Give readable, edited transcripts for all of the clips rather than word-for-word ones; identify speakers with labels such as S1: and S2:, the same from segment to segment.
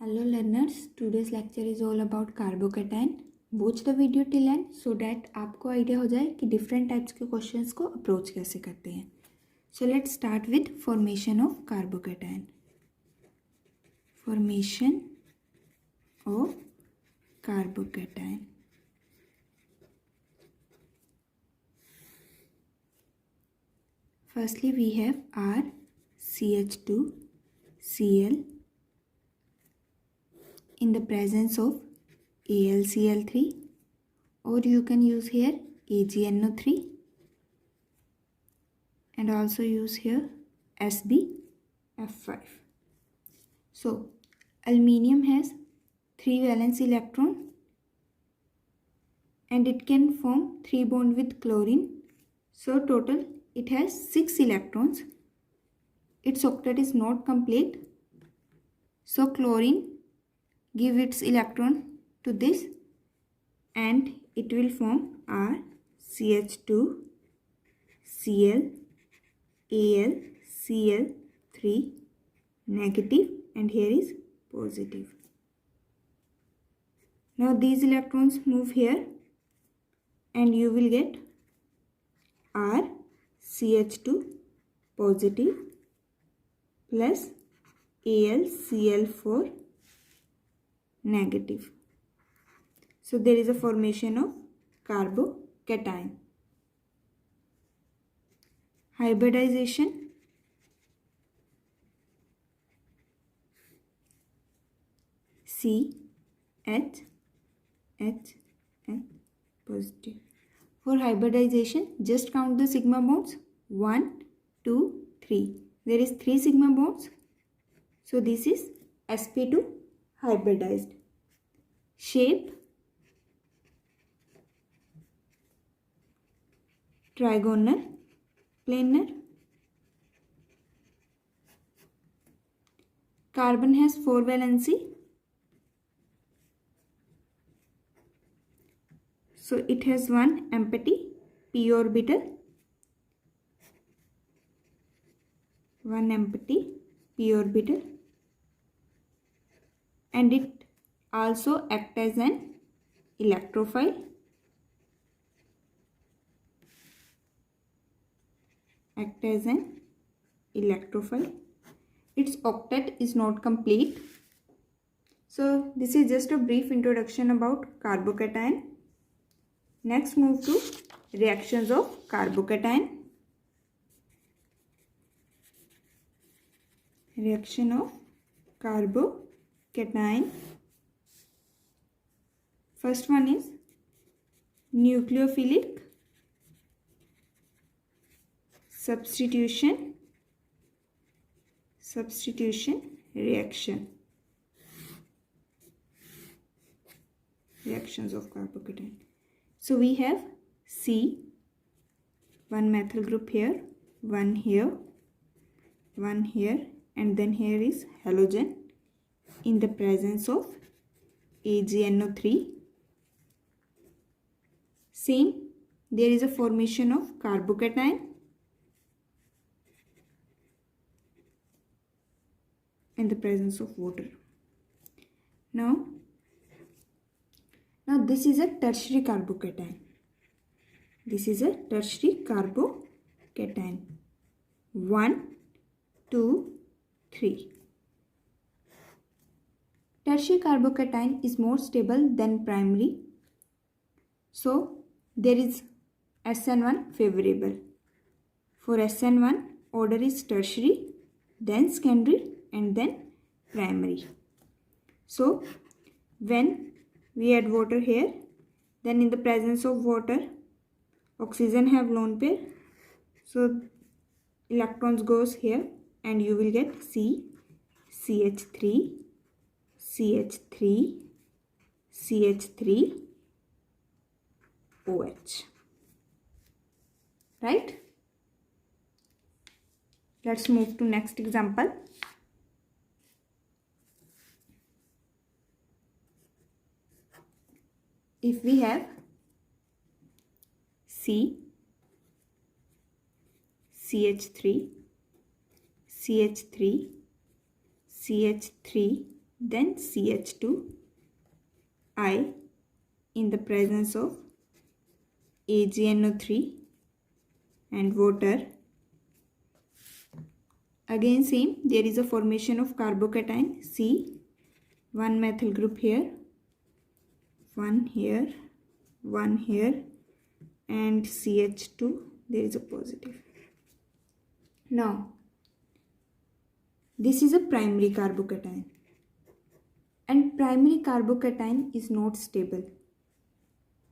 S1: Hello learners, today's lecture is all about carbocation. Watch the video till end so that आपको idea हो जाए कि different types के questions को approach कैसे करते हैं. So let's start with formation of carbocation. Formation of carbocation. Firstly we have R CH2 Cl in the presence of AlCl3, or you can use here AgNO3 and also use here SbF5. So aluminium has 3 valence electron and it can form 3 bond with chlorine. So total it has 6 electrons. Its octet is not complete. So chlorine give its electron to this and it will form R CH2 Cl Al Cl3 negative and here is positive. Now these electrons move here and you will get R CH2 positive plus AlCl4 negative. So there is a formation of carbocation. Hybridization. C H H H positive. For hybridization, just count the sigma bonds. 1, 2, 3. There is 3 sigma bonds. So this is sp2 hybridized. Shape trigonal, planar. Carbon has 4 valency. So it has one empty p orbital. One empty p orbital. And it also acts as an electrophile. Its octet is not complete. So this is just a brief introduction about carbocation. Next move to reactions of carbocation. Reaction of carbocation. First one is nucleophilic substitution reaction. Reactions of carbocation. So we have C, one methyl group here, one here, one here, and then here is halogen in the presence of AgNO3. Same, there is a formation of carbocation in the presence of water. Now this is a tertiary carbocation. This is a tertiary carbocation. 1, 2, 3. Tertiary carbocation is more stable than primary. So there is SN1 favorable. For SN1, order is tertiary, then secondary and then primary. So when we add water here, then in the presence of water, oxygen have lone pair. So electrons goes here and you will get C, CH3, CH3, CH3, OH. Right? Let's move to next example. If we have C, CH3, CH3, CH3, then CH2 I in the presence of AgNO3 and water. Again same, there is a formation of carbocation C, one methyl group here, one here, one here, and CH2, there is a positive. Now this is a primary carbocation, and primary carbocation is not stable.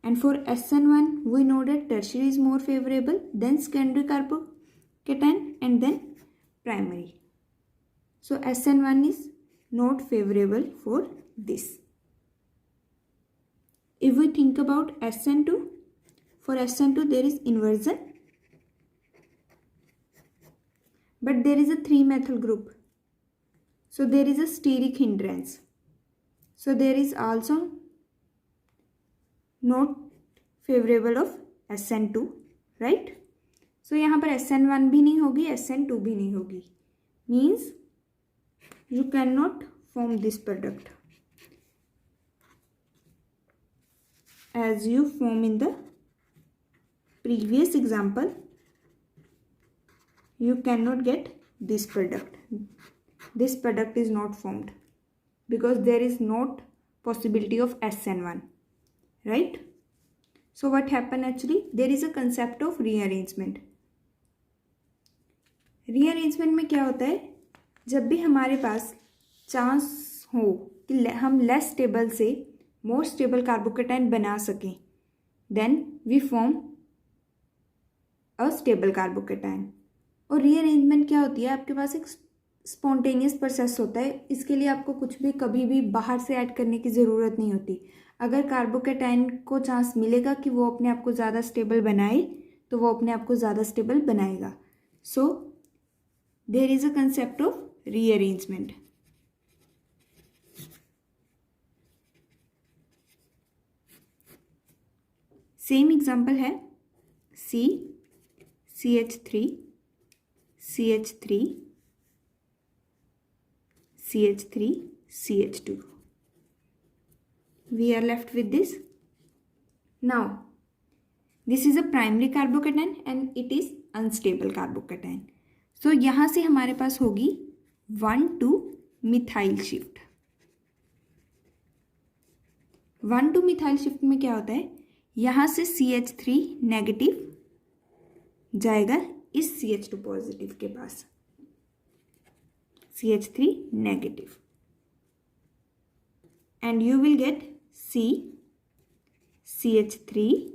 S1: And for SN1, we know that tertiary is more favorable than secondary carbocation and then primary. So SN1 is not favorable for this. If we think about SN2, for SN2 there is inversion, but there is a 3-methyl group. So there is a steric hindrance. So there is also not favorable of SN2, right? So यहाँ पर SN1 भी नहीं होगी, SN2 भी नहीं होगी. Means you cannot form this product as you form in the previous example. You cannot get this product. This product is not formed because there is not possibility of SN1, right? So what happened actually? There is a concept of rearrangement. Rearrangement में क्या होता है? जब भी हमारे पास chance हो कि हम लेस स्टेबल से मोर स्टेबल कार्बोकेटाइन बना सकें, then we form a stable carbocation. और रीअरेंजमेंट क्या होती है? आपके पास एक स्पॉन्टेनियस प्रोसेस होता है. इसके लिए आपको कुछ भी कभी भी बाहर से ऐड करने की ज़रूरत नहीं होती. अगर कार्बोकेटाइन को चांस मिलेगा कि वो अपने आप को ज़्यादा स्टेबल बनाए, तो वो अपने आप को ज़्यादा स्टेबल बनाएगा. So there is a concept of rearrangement. Same example है CH3 CH3 CH3 CH2. We are left with this. Now this is a primary carbocation and it is unstable carbocation. So यहाँ से हमारे पास होगी 1,2 methyl shift. 1,2 methyl shift में क्या होता है? यहाँ से CH3 नेगेटिव जाएगा इस CH2 पॉजिटिव के पास. CH3 negative, and you will get CH3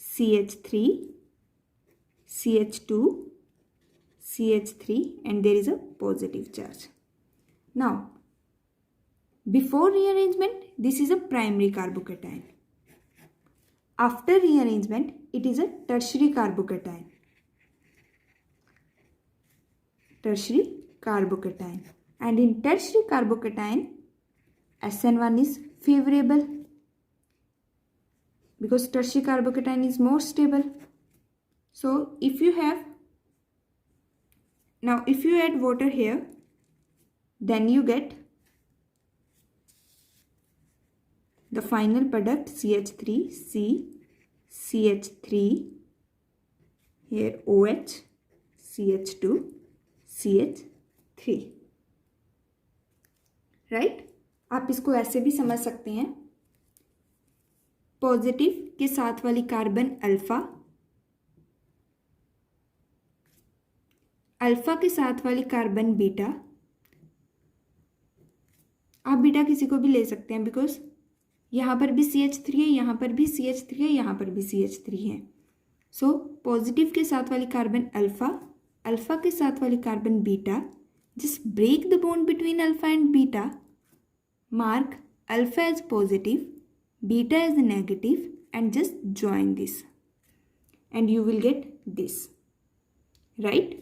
S1: CH3 CH2 CH3 and there is a positive charge. Now before rearrangement this is a primary carbocation. After rearrangement it is a tertiary carbocation. Tertiary carbocation, and in tertiary carbocation SN1 is favorable because tertiary carbocation is more stable. So if you have now if you add water here, then you get the final product CH3C CH3 here OH CH2 CH3, right? आप इसको ऐसे भी समझ सकते हैं. Positive के साथ वाली कार्बन अल्फा, अल्फा के साथ वाली कार्बन बीटा. आप बीटा किसी को भी ले सकते हैं बिकॉज यहाँ पर भी CH3 है, यहाँ पर भी CH3 है, यहाँ पर भी CH3 है. सो पॉजिटिव के साथ वाली कार्बन अल्फा, अल्फा के साथ वाली carbon beta. Just break the bond between alpha and beta. Mark alpha as positive, beta as negative and just join this and you will get this, right?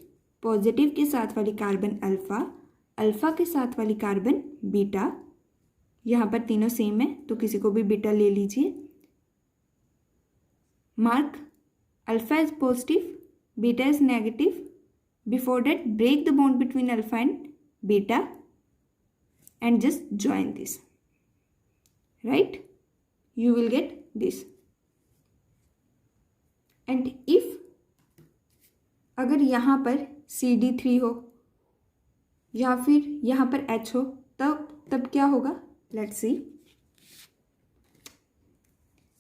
S1: Positive के साथ वाली carbon alpha, alpha के साथ वाली carbon beta. यहाँ पर तीनों same है तो किसी को भी बीटा ले लीजिए. Mark alpha is positive, beta is negative. Before that break the bond between alpha and beta and just join this, right? You will get this. And if अगर यहाँ पर CD3 हो या फिर यहाँ पर H हो, तब क्या होगा? Let's see.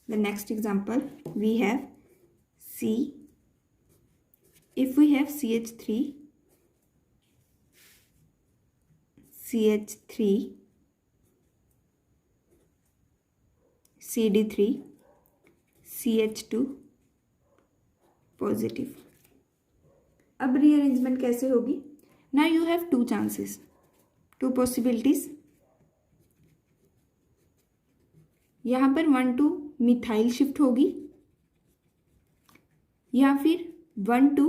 S1: The next example we have C. If we have CH3, CD3, CH2 positive. अब रीअरेंजमेंट कैसे होगी? Now you have to chances, to possibilities. यहाँ पर 1 to मिथाइल शिफ्ट होगी या फिर 1 to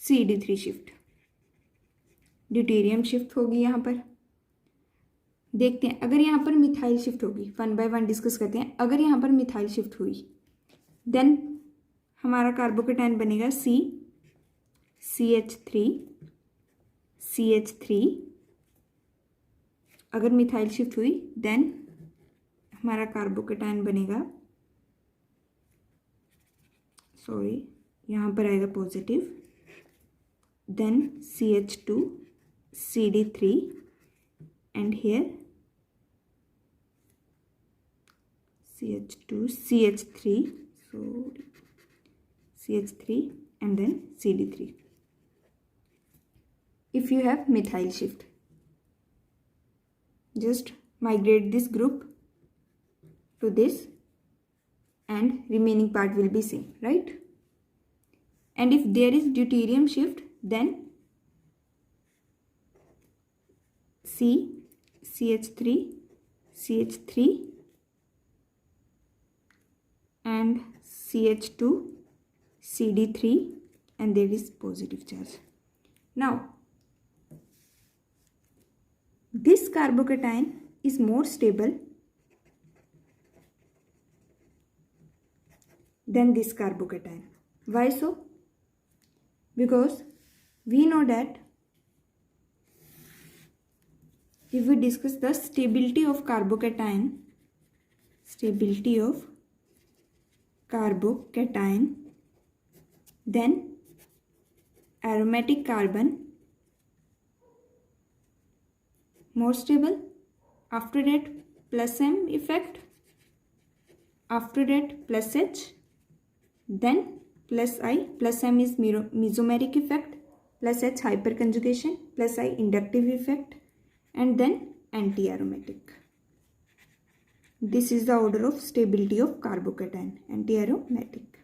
S1: CD3 shift, deuterium shift होगी. यहाँ पर देखते हैं. अगर यहाँ पर मिथाइल शिफ्ट होगी, 1 by 1 डिस्कस करते हैं. अगर यहाँ पर मिथाइल शिफ्ट हुई देन हमारा कार्बोकेटाइन बनेगा CH3. अगर मिथाइल शिफ्ट हुई देन हमारा कार्बोकेटाइन बनेगा, यहाँ पर आएगा positive, then CH2 CD3 and here CH3 and then CD3. If you have methyl shift, just migrate this group to this and remaining part will be same, right? And if there is deuterium shift, then CH3 and CH2 CD3 and there is positive charge. Now this carbocation is more stable than this carbocation. Why so? Because we know that if we discuss the stability of carbocation, then aromatic carbon more stable. After that plus M effect, after that plus H, then plus I. Plus M is mesomeric effect, plus H hyperconjugation, plus I inductive effect, and then anti-aromatic. This is the order of stability of carbocation, anti-aromatic.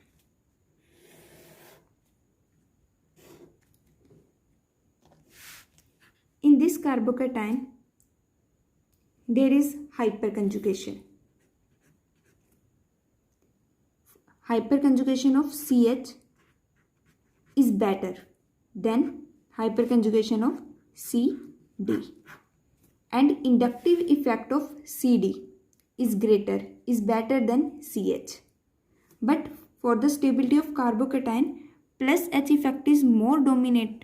S1: In this carbocation, there is hyperconjugation. Hyperconjugation of CH is better than hyperconjugation of CD. And inductive effect of CD is better than CH. But for the stability of carbocation, plus H effect is more dominant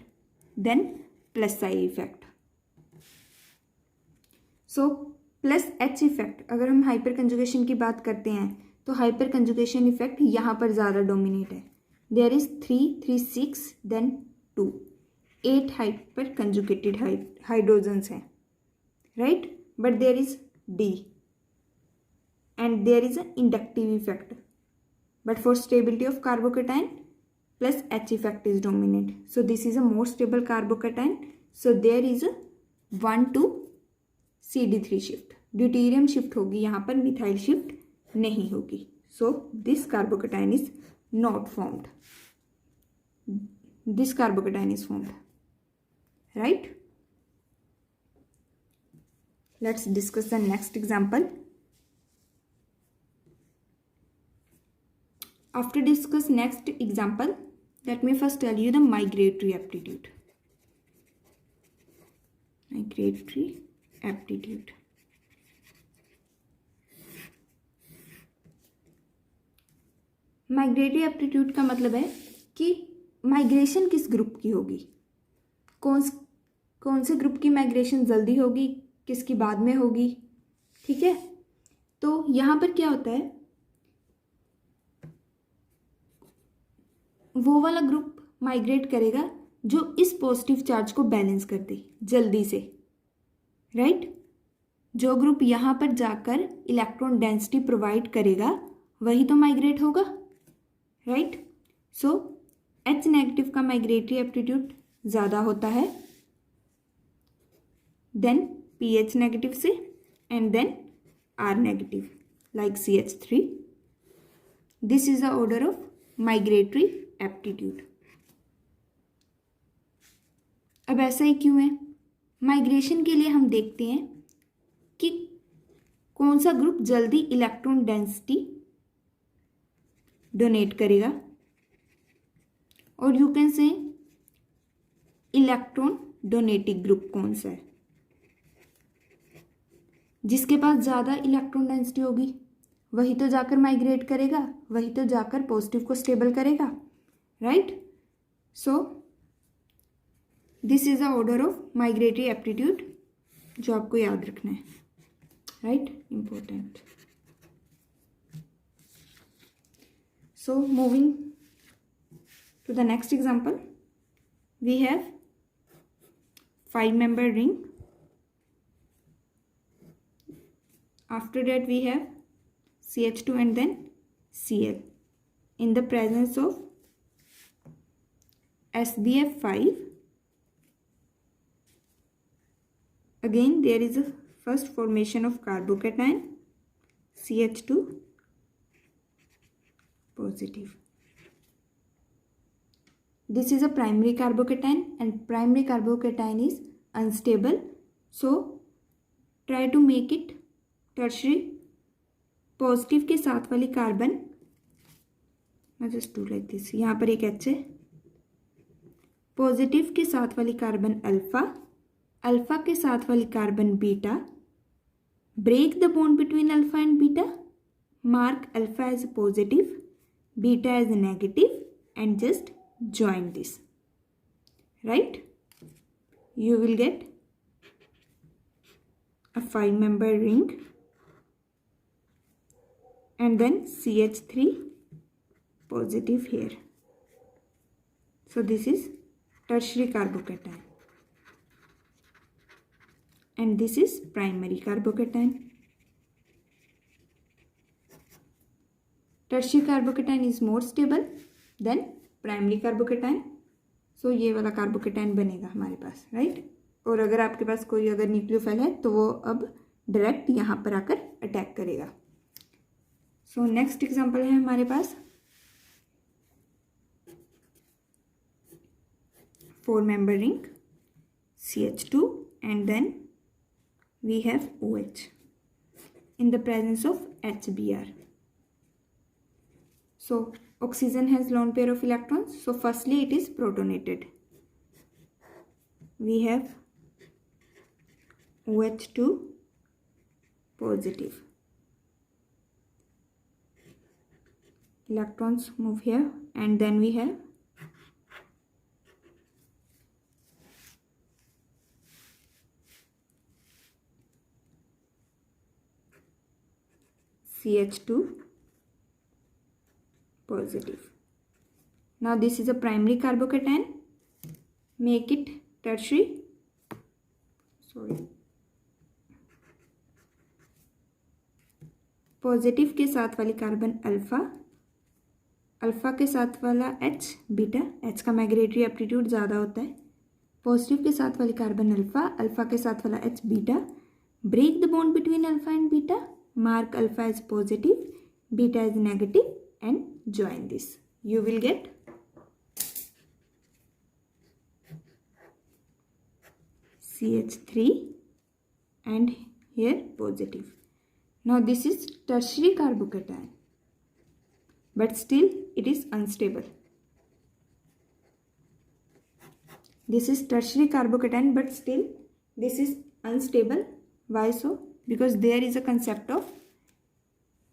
S1: than plus I effect. So plus H effect, अगर हम hyper conjugation की बात करते हैं तो hyper conjugation effect यहाँ पर ज़्यादा डोमिनेट है. There is 3 6 then 2 8 hyperconjugated hydrogens हैं, right? But there is D and there is an inductive effect. But for stability of carbocation, plus H effect is dominant. So this is a more stable carbocation. So there is a 1 to CD3 shift. Deuterium shift होगी यहाँ पर, methyl shift नहीं होगी. So this carbocation is not formed. This carbocation is formed, right? Let's discuss the next example. After discuss next example, let me first tell you the migratory aptitude. Migratory aptitude. Migratory aptitude का मतलब है कि migration किस group की होगी, कौन से group की माइग्रेशन जल्दी होगी, किसकी बाद में होगी, ठीक है। तो यहाँ पर क्या होता है, वो वाला ग्रुप माइग्रेट करेगा जो इस पॉजिटिव चार्ज को बैलेंस कर दे जल्दी से, राइट। जो ग्रुप यहाँ पर जाकर इलेक्ट्रॉन डेंसिटी प्रोवाइड करेगा वही तो माइग्रेट होगा, राइट। सो H नेगेटिव का माइग्रेटरी एप्टीट्यूड ज़्यादा होता है देन PH नेगेटिव से, and then R negative like CH3. This is the order of migratory aptitude. अब ऐसा ही क्यों है, माइग्रेशन के लिए हम देखते हैं कि कौन सा ग्रुप जल्दी इलेक्ट्रॉन डेंसिटी डोनेट करेगा, और you can say electron donating group कौन सा है, जिसके पास ज़्यादा इलेक्ट्रॉन डेंसिटी होगी वही तो जाकर माइग्रेट करेगा, वही तो जाकर पॉजिटिव को स्टेबल करेगा, right. So this is the order of migratory aptitude जो आपको याद रखना है, right, important. So moving to the next example, we have 5-member ring. After that we have CH2 and then Cl in the presence of SbF5. Again there is a first formation of carbocation, CH2 positive. This is a primary carbocation and primary carbocation is unstable. So try to make it tertiary. Positive के साथ वाली carbon, मैं just do like this, यहाँ पर एक H है. Positive के साथ वाली कार्बन अल्फा, अल्फा के साथ वाली carbon beta. Break the bond between alpha and beta. Mark alpha as positive, beta as negative and just join this, right. You will get a 5-member ring and then CH3 positive here. So this is tertiary carbocation and this is primary carbocation. Tertiary carbocation is more stable than primary carbocation. So ये वाला carbocation बनेगा हमारे पास, right. और अगर आपके पास कोई अगर nucleophile है तो वो अब डायरेक्ट यहाँ पर आकर अटैक करेगा. सो नेक्स्ट एग्जांपल है हमारे पास 4-member ring, CH2 and then we have OH in the presence of HBr. So oxygen has lone pair of electrons, so firstly it is protonated. We have OH2 positive. Electrons move here and then we have CH2 positive. Now this is a primary carbocation. Make it tertiary. Sorry. Positive के साथ वाली carbon alpha, alpha के साथ वाला H beta. H का migratory aptitude ज़्यादा होता है. पॉजिटिव के साथ वाली कार्बन अल्फा, अल्फा के साथ वाला H beta. Break the bond between alpha and beta. Mark alpha as positive, beta as negative and join this. You will get CH3 and here positive. Now this is tertiary carbocation but still it is unstable. This is tertiary carbocation but still this is unstable. Why so? Because there is a concept of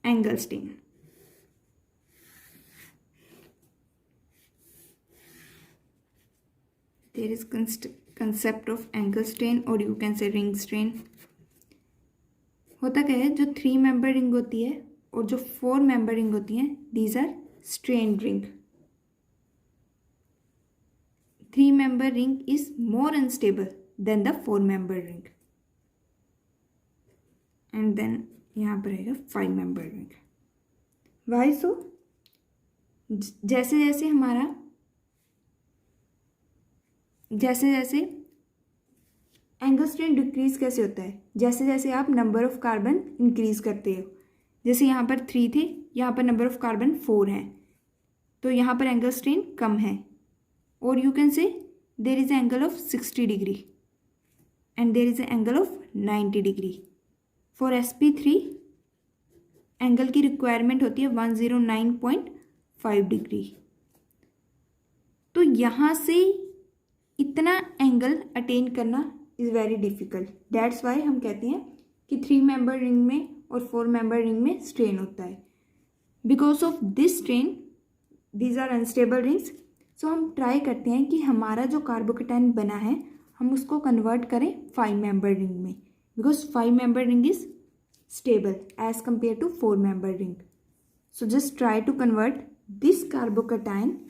S1: Engelstein. There is concept of Engelstein or you can say ring strain. होता क्या है, जो 3 member ring होती है और जो 4 member ring होती हैं, these R strain ring. 3 member ring is more unstable than the 4 member ring. And then यहाँ पर रहेगा 5 member ring. Why so? जैसे जैसे एंगल स्ट्रेन डिक्रीज कैसे होता है, जैसे जैसे आप नंबर ऑफ कार्बन इंक्रीज करते हो. जैसे यहाँ पर 3 थे, यहाँ पर नंबर ऑफ कार्बन 4 हैं, तो यहाँ पर एंगल स्ट्रेन कम है. और you can say there is an angle of 60 degree and there is an angle of 90 degree. For sp3 angle की रिक्वायरमेंट होती है 109.5 डिग्री. तो यहाँ से इतना एंगल अटेन करना is very difficult. That's why हम कहते हैं कि 3 मेंबर रिंग में और 4 मेंबर रिंग में स्ट्रेन होता है. Because of this strain these are unstable rings. So हम ट्राई करते हैं कि हमारा जो कार्बोकेटाइन बना है हम उसको कन्वर्ट करें 5 मेंबर रिंग में, because 5 member ring is stable as compare to 4 member ring. So just try to convert this carbocation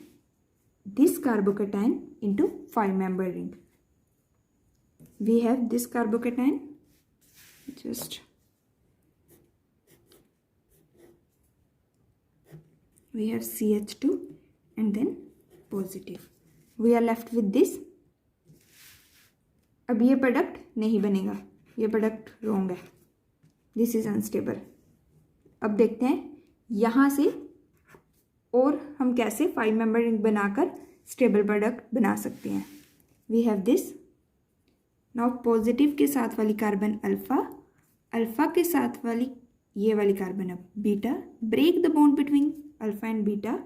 S1: into 5 member ring. We have this carbocation, just we have CH2 and then positive. We are left with this. अब ये product नहीं बनेगा, ये product wrong है, this is unstable. अब देखते हैं यहाँ से और हम कैसे 5 मेंबर रिंग बनाकर स्टेबल प्रोडक्ट बना सकते हैं. We have this. Now positive के साथ वाली कार्बन अल्फा, अल्फा के साथ वाली ये वाली कार्बन अब beta. Break the bond between alpha and beta.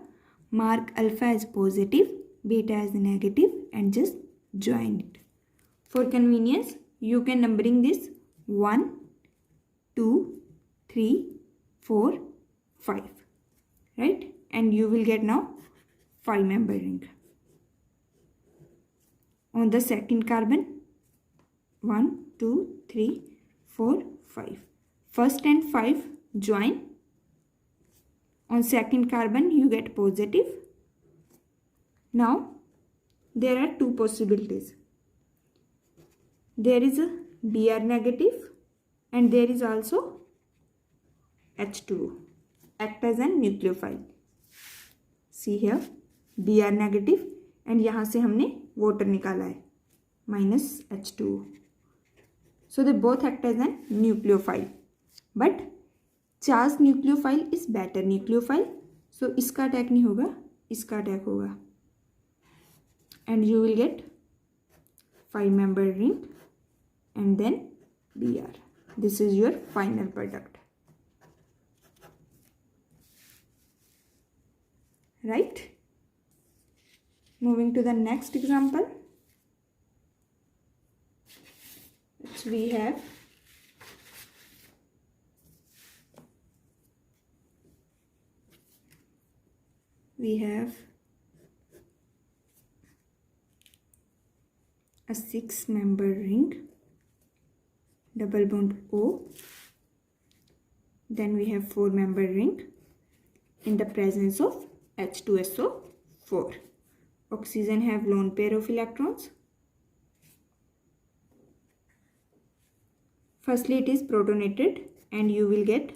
S1: Mark alpha as positive, beta as negative and just join it. For convenience, you can numbering this 1, 2, 3, 4, 5. Right? And you will get now 5 member ring. On the second carbon, 1, 2, 3, 4, 5. First and 5 join. On second carbon you get positive. Now there are two possibilities. There is a Br negative and there is also H2O, act as an nucleophile. See here Br negative and यहाँ से हमने water निकाला है -H2O. So they both act as an nucleophile. But charge nucleophile is better nucleophile. So इसका attack नहीं होगा, इसका attack होगा and you will get 5 member ring and then Br. This is your final product. Right. Moving to the next example. We have a 6 member ring, double bond O. Then we have 4 member ring in the presence of H2SO4. Oxygen have lone pair of electrons. Firstly it is protonated and you will get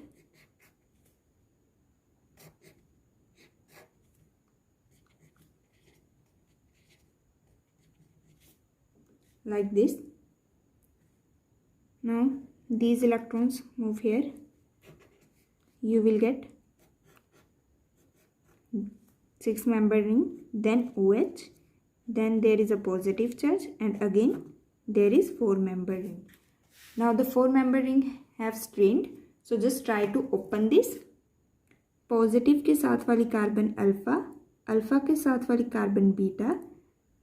S1: like this. Now these electrons move here. You will get 6 member ring, then OH, then there is a positive charge and again there is 4 member ring. Now the 4 member ring have strained, so just try to open this. Positive के साथ वाली carbon alpha, alpha के साथ वाली carbon beta.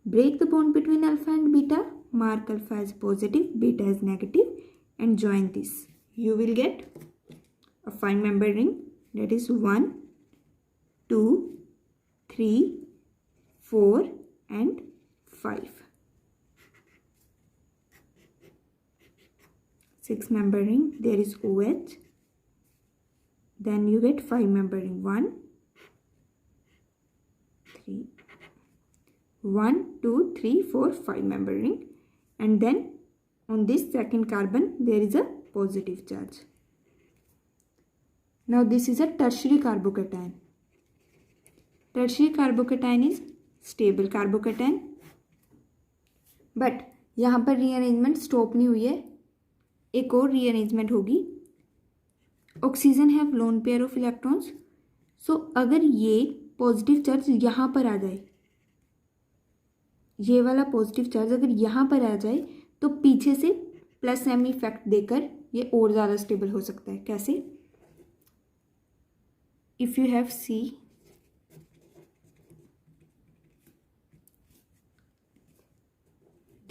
S1: Break the bond between alpha and beta. Mark alpha as positive, beta as negative and join this. You will get a 5 member ring, that is 1, 2, 3, 4 and 5. 6-member ring, there is OH. Then you get 5-member ring. 1, 3, 1, 2, 3, 4, 5-member ring. And then on this second carbon, there is a positive charge. Now this is a tertiary carbocation. Tertiary carbocation is stable carbocation. But यहाँ पर rearrangement stop नहीं हुई है, एक और rearrangement होगी. Oxygen have lone pair of electrons. So अगर ये पॉजिटिव चार्ज यहाँ पर आ जाए, ये वाला पॉजिटिव चार्ज अगर यहाँ पर आ जाए तो पीछे से प्लस एम इफेक्ट देकर ये और ज़्यादा स्टेबल हो सकता है. कैसे? If you have see,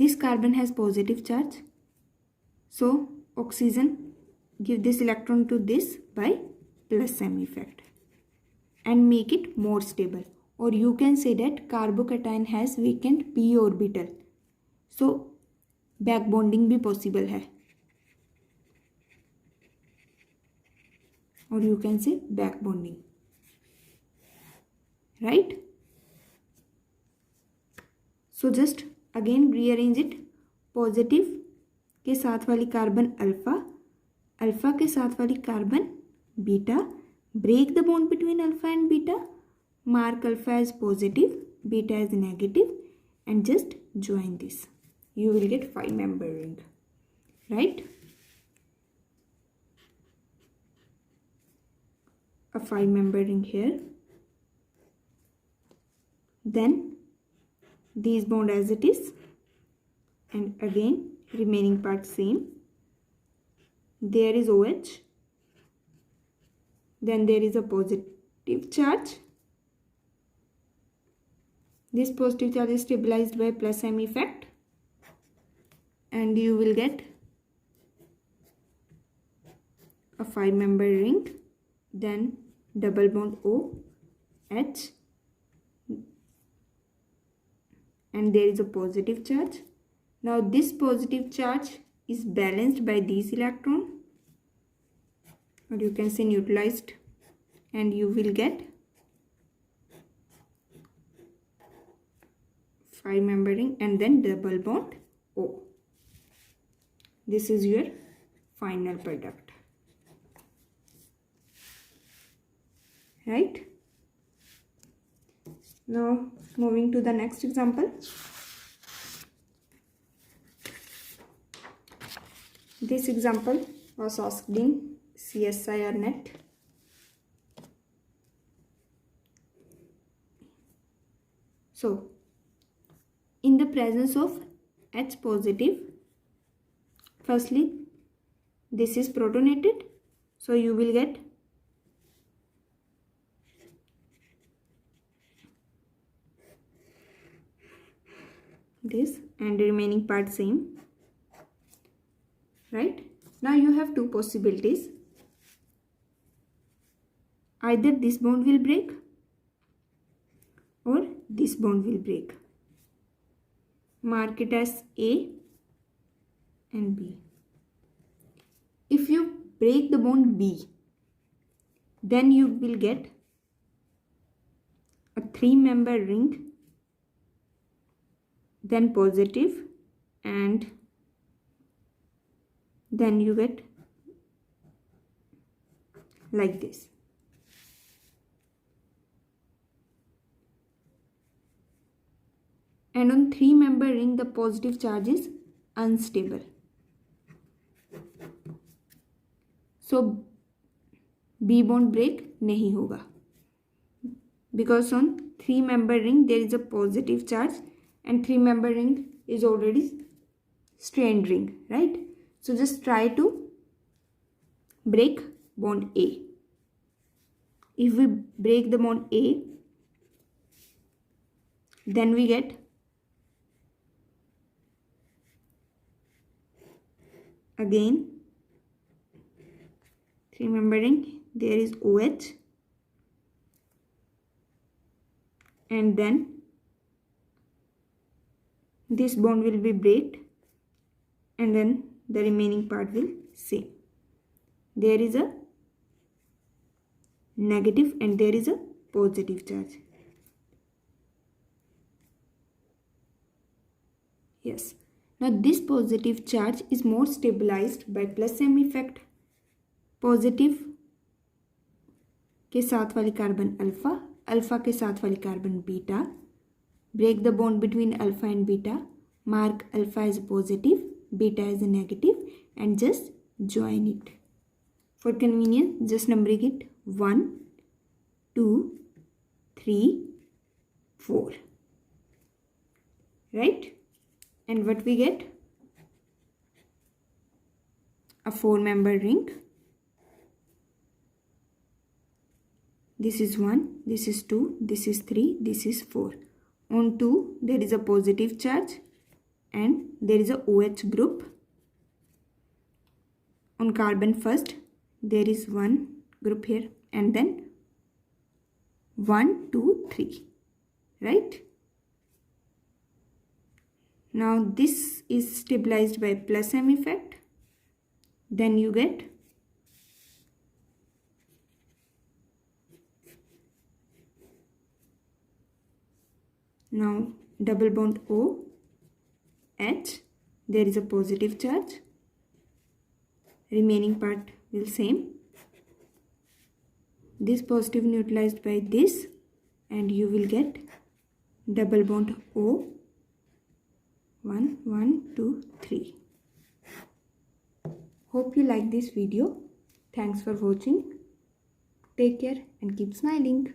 S1: this carbon has positive charge, so oxygen give this electron to this by plus m effect and make it more stable. Or you can say that carbocation has vacant p orbital, so back bonding भी possible है, or you can say back bonding, right? So just again rearrange it. Positive के साथ वाली carbon alpha, alpha के साथ वाली carbon beta. Break the bond between alpha and beta, mark alpha as positive, beta as negative, and just join this. You will get 5-member ring, right? A 5-member ring here. Then these bond as it is, and again remaining part same. There is OH, then there is a positive charge. This positive charge is stabilized by plus m effect, and you will get a 5-member ring. Then double bond OH, and there is a positive charge. Now this positive charge is balanced by these electron, or you can say neutralized, and you will get 5-member ring and then double bond O. This is your final product, right? Now moving to the next example. This example was asked in CSIR net. So in the presence of H positive, firstly this is protonated, so you will get this and the remaining part same, right? Now you have two possibilities. Either this bond will break or this bond will break. Mark it as A and B. If you break the bond B, then you will get a 3-member ring, then positive, and then you get like this. And on 3-member ring the positive charge is unstable, so B bond break नहीं होगा, because on 3-member ring there is a positive charge and 3-member ring is already strained ring, right? So just try to break bond A. If we break the bond A, then we get again 3-member ring, there is OH, and then this bond will be break, and then the remaining part will same. There is a negative and there is a positive charge. Yes. Now this positive charge is more stabilized by plus m effect. Positive के साथ वाली carbon alpha, alpha के साथ वाली carbon beta. Break the bond between alpha and beta. Mark alpha as positive, beta as negative and just join it. For convenience, just numbering it 1, 2, 3, 4. Right? And what we get? A 4-member ring. This is 1, this is 2, this is 3, this is 4. On 2 there is a positive charge and there is a OH group. On carbon first there is one group here and then 1, 2, 3. Right? Now this is stabilized by plus m effect. Then you get now double bond O, H, there is a positive charge, remaining part will same. This positive neutralized by this and you will get double bond O, 1, 1, 2, 3. Hope you like this video. Thanks for watching. Take care and keep smiling.